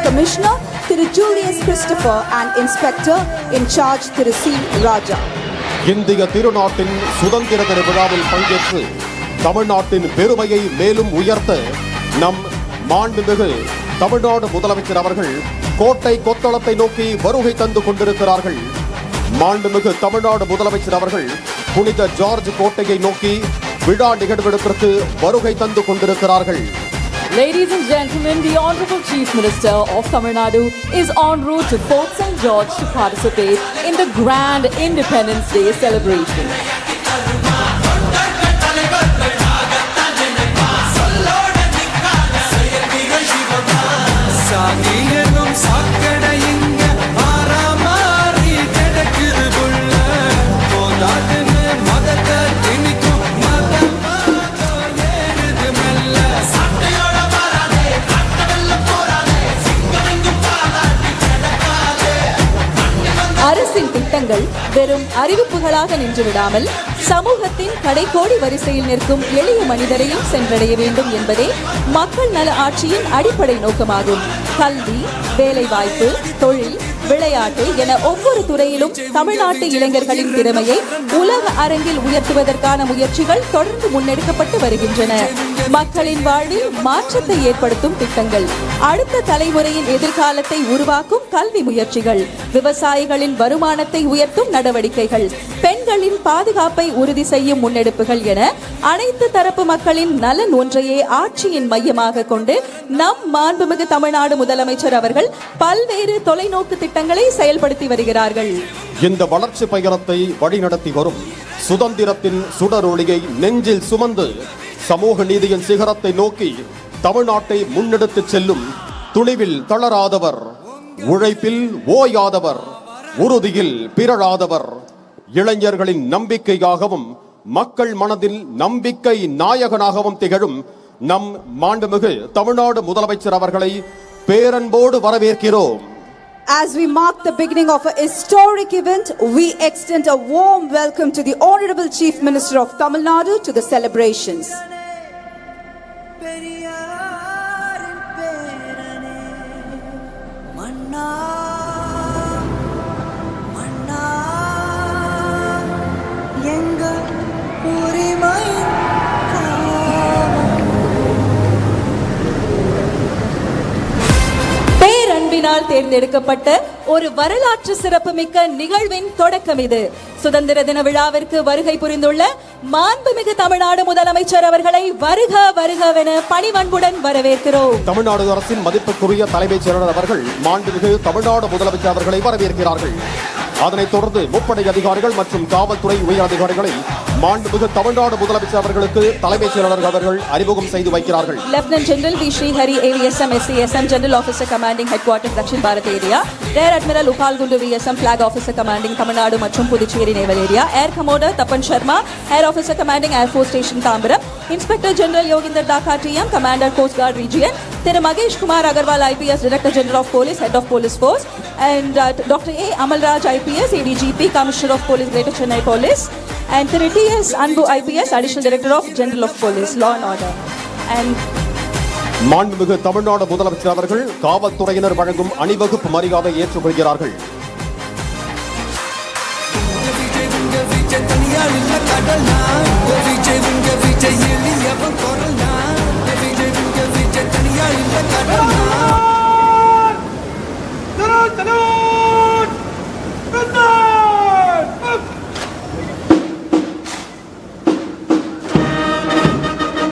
Commissioner Thiru Julius Christopher and Inspector in charge Thiru C. Raja. இந்திய திருநாட்டின் சுதந்திர தின விழாவில் பங்கேற்று தமிழ்நாட்டின் பெருமையை மேலும் உயர்த்த நம் மாண்புமிகு தமிழ்நாடு முதலமைச்சர் அவர்கள் கோட்டை கொத்தளத்தை நோக்கி வருகை தந்து கொண்டிருக்கிறார்கள். மாண்புமிகு தமிழ்நாடு முதலமைச்சர் அவர்கள் புனித ஜார்ஜ் கோட்டையை நோக்கி விழா நிகழ்வெடுப்பிற்கு வருகை தந்து கொண்டிருக்கிறார்கள். Ladies and gentlemen, the Honorable Chief Minister of Tamil Nadu is en route to Fort St. George to participate in the grand Independence Day celebration. அரசின் திட்டங்கள் வெறும் அறிவிப்புகளாக நின்றுவிடாமல் சமூகத்தின் கடைக்கோடி வரிசையில் நிற்கும் எளிய மனிதரையும் சென்றடைய வேண்டும் என்பதே மக்கள் நல ஆட்சியின் அடிப்படை நோக்கமாகும். கல்வி, வேலைவாய்ப்பு, தொழில், விளையாட்டு என ஒவ்வொரு துறையிலும் தமிழ்நாட்டு இளைஞர்களின் திறமையை உலக அரங்கில் உயர்த்துவதற்கான முயற்சிகள் தொடர்ந்து முன்னெடுக்கப்பட்டு வருகின்றன. மக்களின் வாழ்வில் மாற்றத்தை ஏற்படுத்தும் திட்டங்கள், அடுத்த தலைமுறையின் எதிர்காலத்தை உருவாக்கும் கல்வி முயற்சிகள், விவசாயிகளின் வருமானத்தை உயர்த்தும் நடவடிக்கைகள், பெண்களின் பாதுகாப்பை உறுதி செய்யும் முன்னெடுப்புகள் என அனைத்து தரப்பு மக்களின் நலன் ஒன்றையே ஆட்சியின் மையமாக கொண்டு நம் மாண்புமிகு தமிழ்நாடு முதலமைச்சர் அவர்கள் பல்வேறு தொலைநோக்கு திட்டங்களை செயல்படுத்தி வருகிறார்கள். இந்த வளர்ச்சி பயணத்தை வழிநடத்தி வரும் சுதந்திரத்தின் சுடரொளியை நெஞ்சில் சுமந்து சமூக நீதியின் சிகரத்தை நோக்கி தமிழ்நாட்டை முன்னெடுத்து செல்லும் துணிவில் தளராதவர், உழைப்பில் ஓயாதவர், உறுதியில் பிறழாதவர், இளைஞர்களின் நம்பிக்கையாகவும் மக்கள் மனதில் நம்பிக்கை நாயகனாகவும் திகழும் நம் மாண்புமிகு தமிழ்நாடு முதலமைச்சர் அவர்களை பேரன்போடு வரவேற்கிறோம். As we mark the beginning of a historic event, we extend a warm welcome to the Honorable Chief Minister of Tamil Nadu to the celebrations. பேரன்பினால் தேர்ந்தெடுக்கப்பட்ட ஒரு வரலாற்று சிறப்புமிக்க நிகழ்வின் தொடக்கம் இது. சுதந்திர தின விழாவிற்கு வருகை புரிந்துள்ள மாண்புமிகு தமிழ்நாடு முதலமைச்சர் அவர்களை வருக வருகவென பணிவன்புடன் வரவேற்கிறோம். தமிழ்நாடு அரசின் மதிப்புக்குரிய தலைமைச் செயலாளர் அவர்கள் மாண்புமிகு தமிழ்நாடு முதலமைச்சர் அவர்களை வரவேற்கிறார்கள். அதனைத் தொடர்ந்து முப்படை அதிகாரிகள் மற்றும் காவல்துறை உயர் அதிகாரிகளை மாண்புமிகு தமிழ்நாடு முதலமைச்சர் அவர்களுக்கு தலைமைச் செயலாளர் அவர்கள் அறிமுகம் செய்து வைக்கிறார்கள். Lieutenant general V Srihari AVSM SCSM General Officer Commanding Headquarters Dakshin Bharat Area, Rear Admiral Upal Gundu VSM Flag Officer Commanding Tamil Nadu மற்றும் Puducherry Naval Area, Air Commodore Tapan Sharma, Air Officer Commanding Air Force Station Tambaram, Inspector General Yoginder Daka TM, Commander Coast Guard Region, Thiru Magesh Kumar Agarwal IPS Director General of Police, Head of Police Force, and Dr. A. Amalraj IPS ADGP Commissioner of Police Greater Chennai Police, and Thiru T.S. Anbu IPS Additional Director of General of Police Law and Order. And மாண்புமிகு தமிழ்நாடு முதலமைச்சர் அவர்கள் காவல்துறையினர் வழங்கும் அணிவகுப்பு மரியாதை ஏற்றுக்கொள்கிறார்கள். Salute!